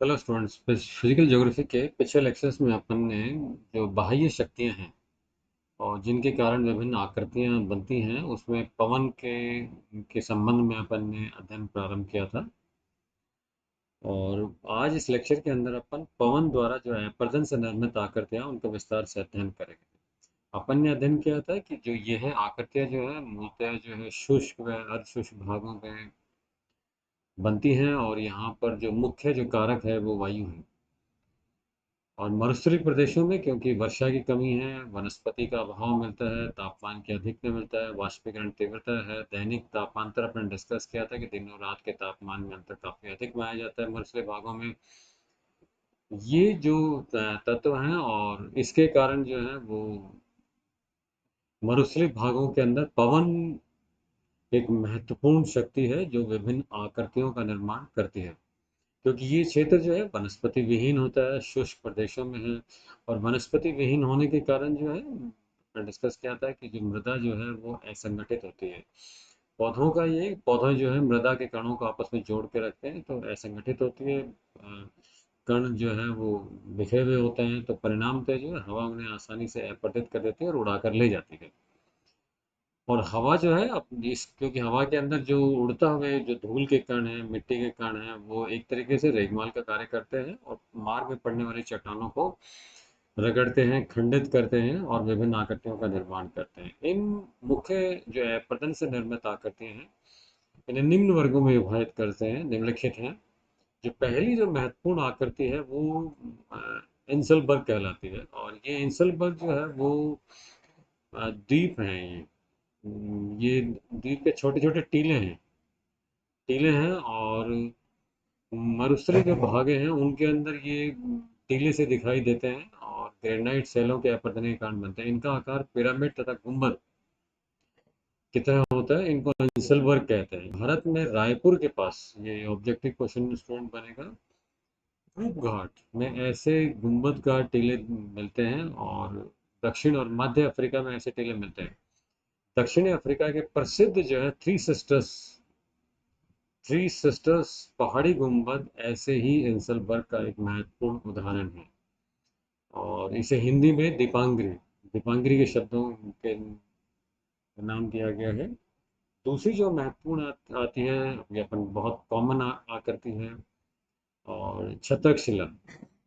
चलो students, physical geography के पिछले लेक्चर्स में अपन ने जो बाह्य शक्तियां हैं और जिनके कारण विभिन्न आकृतियां बनती हैं उसमें पवन के संबंध में अपन ने अध्ययन प्रारंभ किया था। और आज इस लेक्चर के अंदर अपन पवन द्वारा जो है प्रदन से निर्मित आकृतियां उनका विस्तार से अध्ययन करेंगे। अपन ने अध्ययन किया था कि जो ये है आकृतियां जो है मूलतः जो है शुष्क व अर्धशुष्क भागों में बनती हैं और यहाँ पर जो मुख्य जो कारक है वो वायु है। और मरुस्थलीय प्रदेशों में क्योंकि वर्षा की कमी है, वनस्पति का अभाव मिलता है, तापमान की अधिकता मिलता है, वाष्पीकरण तीव्रता है, दैनिक तापांतर अपन डिस्कस किया था कि दिन और रात के तापमान में अंतर काफी अधिक पाया जाता है मरुस्थलीय भागों में। ये जो तत्व हैं और इसके कारण जो है वो मरुस्थलीय भागों के अंदर पवन एक महत्वपूर्ण शक्ति है जो विभिन्न आकृतियों का निर्माण करती है। क्योंकि ये क्षेत्र जो है वनस्पति विहीन होता है, शुष्क प्रदेशों में है। और वनस्पति विहीन होने के कारण जो है डिस्कस किया था कि जो मृदा जो है वो असंगठित होती है। पौधों का ये पौधे जो है मृदा के कणों को आपस में जोड़ के रखते हैं तो असंगठित होती है। कण जो है वो बिखरे हुए होते हैं तो परिणामतः जो है हवा उन्हें आसानी से अपरदित कर देती है और उड़ाकर ले जाती है। और हवा जो है अब इस क्योंकि हवा के अंदर जो उड़ता हुए जो धूल के कण हैं, मिट्टी के कण हैं, वो एक तरीके से रेगमाल का कार्य करते हैं और मार्ग में पड़ने वाली चट्टानों को रगड़ते हैं, खंडित करते हैं और विभिन्न आकृतियों का निर्माण करते हैं। इन मुख्य जो है पतन से निर्मित आकृतियां हैं, इन्हें निम्न वर्गों में विभाजित करते हैं, निम्नलिखित हैं। जो पहली जो महत्वपूर्ण आकृति है वो इंसलबर्ग कहलाती है। और ये इंसलबर्ग जो है वो द्वीप हैं ये। ये द्वीप के छोटे छोटे टीले हैं और मरुस्थलीय जो भागे हैं उनके अंदर ये टीले से दिखाई देते हैं और ग्रेनाइट सेलों के अपरदन के कारण बनते हैं। इनका आकार पिरामिड तथा गुंबद की तरह होता है। इनको इंसलबर्ग कहते हैं। भारत में रायपुर के पास ये ऑब्जेक्टिव क्वेश्चन स्टूडेंट बनेगा। धूप घाट में ऐसे गुंबद का टीले मिलते हैं और दक्षिण और मध्य अफ्रीका में ऐसे टीले मिलते हैं। दक्षिणी अफ्रीका के प्रसिद्ध जो है थ्री सिस्टर्स पहाड़ी गुंबद ऐसे ही इंसलबर्ग का एक महत्वपूर्ण उदाहरण है। और इसे हिंदी में दीपांगरी दीपांगरी के शब्दों के नाम दिया गया है। दूसरी जो महत्वपूर्ण आती है ये अपन बहुत कॉमन आकृति है और छत्रक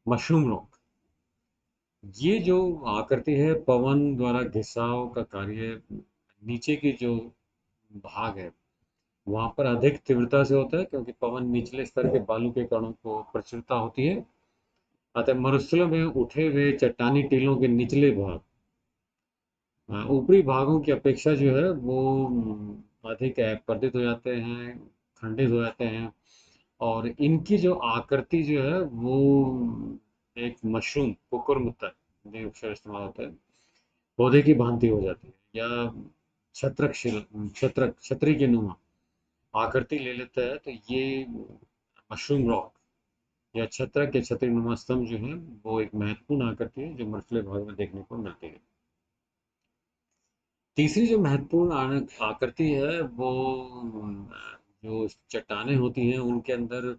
मशरूम रॉक। ये जो आकृति है पवन द्वारा घिसाव का कार्य नीचे की जो भाग है वहां पर अधिक तीव्रता से होता है क्योंकि पवन निचले स्तर के बालू के कणों को प्रचुरता होती है। अतः मरुस्थलों में उठे हुए चट्टानी टीलों के निचले भाग ऊपरी भागों की अपेक्षा जो है वो अधिक अपरदित हो जाते हैं, खंडित हो जाते हैं। और इनकी जो आकृति जो है वो एक मशरूम कुकुरमुत्ता जो अक्षर इस्तेमाल होता है पौधे की भांति हो जाती है या छतरी के नुमा आकृति ले लेता है। तो ये मशरूम रॉक या छत्रक या छतरी नुमा स्तंभ जो है वो एक महत्वपूर्ण आकृति है जो मरुस्थलीय भाग में देखने को मिलती है। तीसरी जो महत्वपूर्ण आकृति है वो जो चट्टानें होती हैं उनके अंदर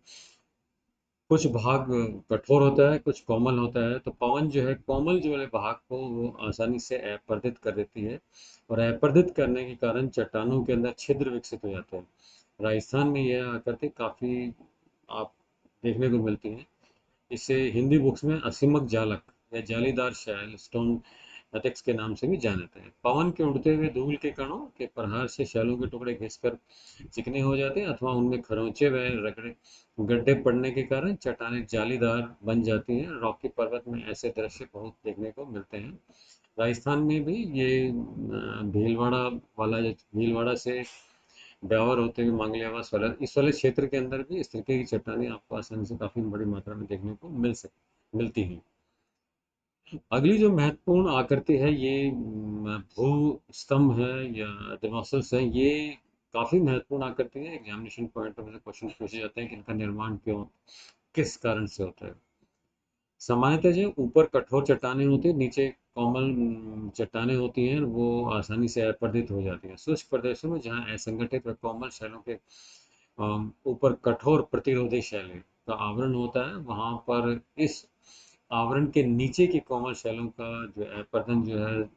कुछ भाग कठोर होता है, कुछ कोमल होता है। तो पवन जो है कोमल जो वाले भाग को वो आसानी से अपरदित कर देती है और अपरदित करने के कारण चट्टानों के अंदर छिद्र विकसित हो जाते हैं। राजस्थान में यह आकृति काफी आप देखने को मिलती है। इसे हिंदी बुक्स में असीमक जालक या जालीदार शैल स्टोन एथिक्स के नाम से भी जाने जाते हैं। पवन के उड़ते हुए धूल के कणों के प्रहार से शैलों के टुकड़े घिसकर चिकने हो जाते हैं अथवा उनमें खरोंचे व रगड़े गड्ढे पड़ने के कारण चट्टानें जालीदार बन जाती हैं। रॉकी पर्वत में ऐसे दृश्य बहुत देखने को मिलते हैं। राजस्थान में भी ये भीलवाड़ा भीलवाड़ा से ब्यावर होते हुए मांगलियावास वाला इस वाले क्षेत्र के अंदर भी इस तरीके की चट्टानें आपको आसानी से काफी बड़ी मात्रा में देखने को मिलती हैं। अगली जो महत्वपूर्ण आकृति है ये भू स्तंभ है या डेमोसल्स है। ये काफी महत्वपूर्ण आकृति है। एग्जामिनेशन पॉइंट ऑफ क्वेश्चन पूछे जाते हैं कि इनका निर्माण क्यों किस कारण से होता है। सामान्यतः जो ऊपर कठोर चट्टानें होती है, नीचे कोमल चट्टानें होती हैं, वो आसानी से अपरदित हो जाती हैं। शुष्क प्रदेशों में जहाँ असंगठित व कोमल शैलों के ऊपर कठोर प्रतिरोधी शैल है का आवरण होता है, वहाँ पर इस आवरण के नीचे के कोमल शैलों का जो है अपरदन जो है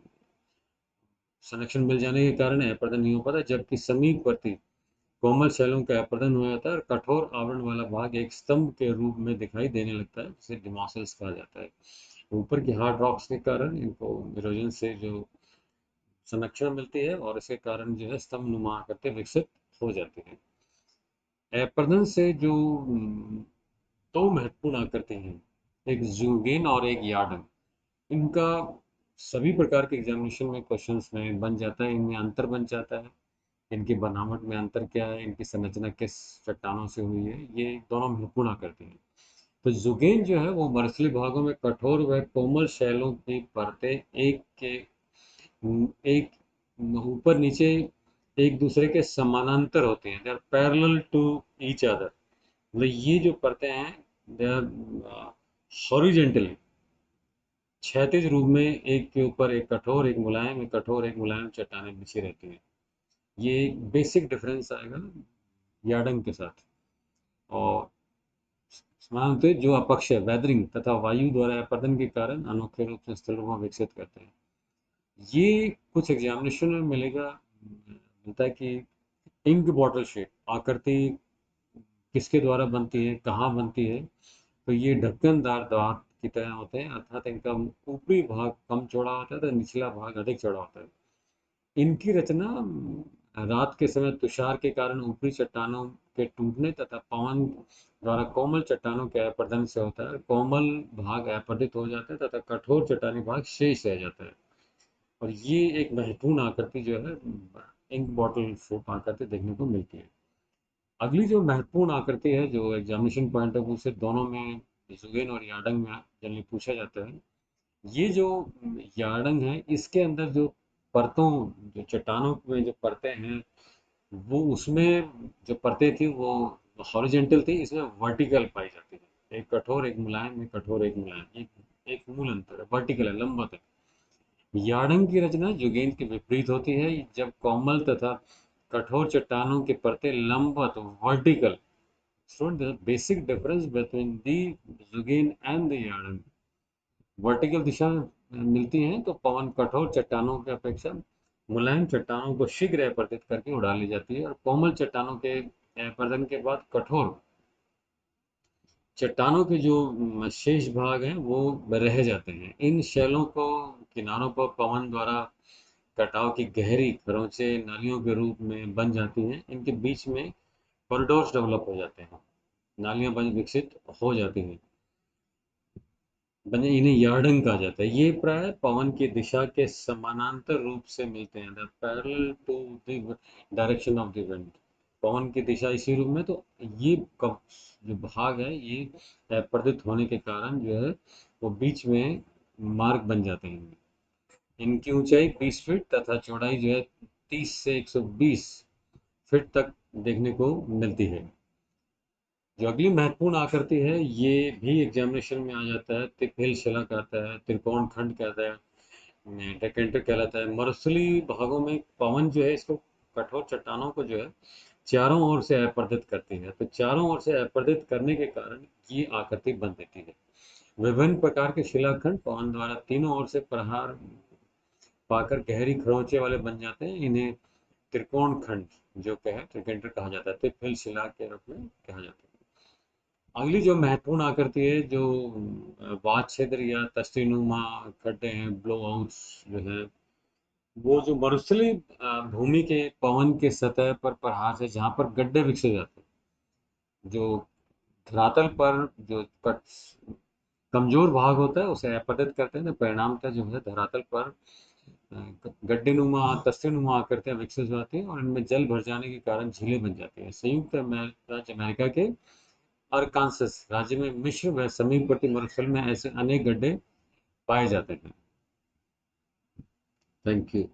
संरक्षण मिल जाने के कारण अपरदन नहीं हो पाता, जबकि समीपवर्ती कोमल शैलों का अपरदन हो जाता है और कठोर आवरण वाला भाग एक स्तंभ के रूप में दिखाई देने लगता है, जिसे डिमॉसल्स कहा जाता है। ऊपर की हार्ड रॉक्स के कारण इनको इरोजन से जो संरक्षण मिलती है और इसके कारण जो है स्तंभ नुमा आकृति विकसित हो जाती है। अपरदन से जो दो महत्वपूर्ण आकृति हैं, एक जूगेन और एक यार्डन, इनका सभी प्रकार के एग्जामिनेशन में क्वेश्चंस में बन जाता है, इनमें अंतर बन जाता है, इनकी बनावट में अंतर क्या है, इनकी संरचना किस चट्टानों से हुई है, ये दोनों महत्वपूर्ण आकृति हैं। तो जुगेन जो है वो मरसली भागों में कठोर व कोमल शैलों की परतें एक ऊपर नीचे एक दूसरे के समानांतर होती हैं, they are parallel to each other. मतलब ये जो परतें हैं दे आर हॉरिजेंटली, क्षैतिज रूप में एक के ऊपर एक कठोर एक मुलायम, एक कठोर एक मुलायम चट्टानें बिछी रहती हैं। ये एक बेसिक डिफरेंस आएगा यार्डन के साथ। और समानते जो अपक्ष है वेदरिंग तथा वायु द्वारा अपरदन के कारण अनोखे रूप से स्थलरूप विकसित करते हैं। ये कुछ एग्जामिनेशन में मिलेगा, मिलता है कि इंक बॉटल शेप आकृति किसके द्वारा बनती है, कहाँ बनती है। तो ये ढक्कनदार दांत की तरह होते हैं, अर्थात इनका ऊपरी भाग कम चौड़ा होता है तो निचला भाग अधिक चौड़ा होता है। इनकी रचना रात के समय तुषार के कारण ऊपरी चट्टानों के टूटने तथा पवन द्वारा कोमल चट्टानों के अपरदन से होता है। कोमल भाग अपरदित हो जाता है तथा कठोर चट्टानी भाग शेष रह जाता है। और ये एक महत्वपूर्ण आकृति जो है इंक बॉटल शेप आकृति देखने को मिलती है। अगली जो महत्वपूर्ण आकृति है जो एग्जामिनेशन पॉइंट ऑफ व्यू से दोनों में जुगेन और यार्डंग में जनरली पूछा जाता है, ये जो यार्डंग है इसके अंदर जो परतों, जो चट्टानों में जो परतें हैं, वो उसमें जो परतें थी वो हॉरिजेंटल थी, इसमें वर्टिकल पाई जाती है, एक कठोर एक मुलायम, एक कठोर एक मुलायम, एक एक मूल अंतर है, वर्टिकल है, लंबवत है। यार्डंग की रचना जुगेन के विपरीत होती है, जब कोमल तथा कठोर चट्टानों की परतें लंबवत vertical, so the basic difference between the zeugen and the yardang, vertical दिशा में मिलती हैं तो पवन कठोर चट्टानों की अपेक्षा मुलायम चट्टानों को शीघ्र अपरदित करके उड़ा ली जाती है और कोमल चट्टानों के अपरदन के बाद कठोर चट्टानों के जो शेष भाग हैं वो रह जाते हैं। इन शैलों को किनारों पर पवन द्वारा कटाव की गहरी खरोंचे नालियों के रूप में बन जाती हैं, इनके बीच में कॉरिडोर्स डेवलप हो जाते हैं, नालियां बन विकसित हो जाती हैं, बने इन्हें यार्डन कहा जाता है। ये प्राय पवन की दिशा के समानांतर रूप से मिलते हैं, the parallel to the direction of the wind, पवन की दिशा इसी रूप में। तो ये कब जो भाग है ये अपरदित होने के कारण जो है वो बीच में मार्ग बन जाते हैं। इनकी ऊंचाई 20 फीट तथा चौड़ाई जो है 30 से 120 फीट तक देखने को मिलती है। जो अगली महत्वपूर्ण आकृति है ये भी एग्जामिनेशन में आ जाता है, तिफेल शिला कहता है, त्रिकोण खंड कहता है, डेकेंटर कहलाता है। मरुस्थलीय भागों में पवन जो है इसको कठोर चट्टानों को जो है चारों ओर से अपरदित करती है, तो चारों ओर से अपरदित करने के कारण ये आकृति बन देती है। विभिन्न प्रकार के शिलाखंड पवन द्वारा तीनों ओर से प्रहार पाकर गहरी खरोंचे वाले बन जाते हैं, इन्हें त्रिकोण खंड जो कहे ट्रिकेंटर कहा जाता है, तिफिल शिला के रूप में कहा जाता है। अगली जो महत्वपूर्ण आकृति है जो वात छिद्र या तस्तरीनुमा खड्डे हैं, ब्लो आउट्स जो है, वो जो मरुस्थलीय भूमि के पवन के सतह पर प्रहार से जहाँ पर गड्ढे विकसित हो जाते हैं, जो धरातल पर जो कमजोर भाग होता है उसे अपरदित करते हैं, तो परिणामतः जो है धरातल पर गड्ढे नुमा तस्ते नुमा आकृतियां विकसित हो जाती हैं और इनमें जल भर जाने के कारण झीलें बन जाती हैं। संयुक्त राज्य अमेरिका के अरकानसस राज्य में मिश्र व समीपवर्ती मरुस्थल में ऐसे अनेक गड्ढे पाए जाते हैं। Thank you.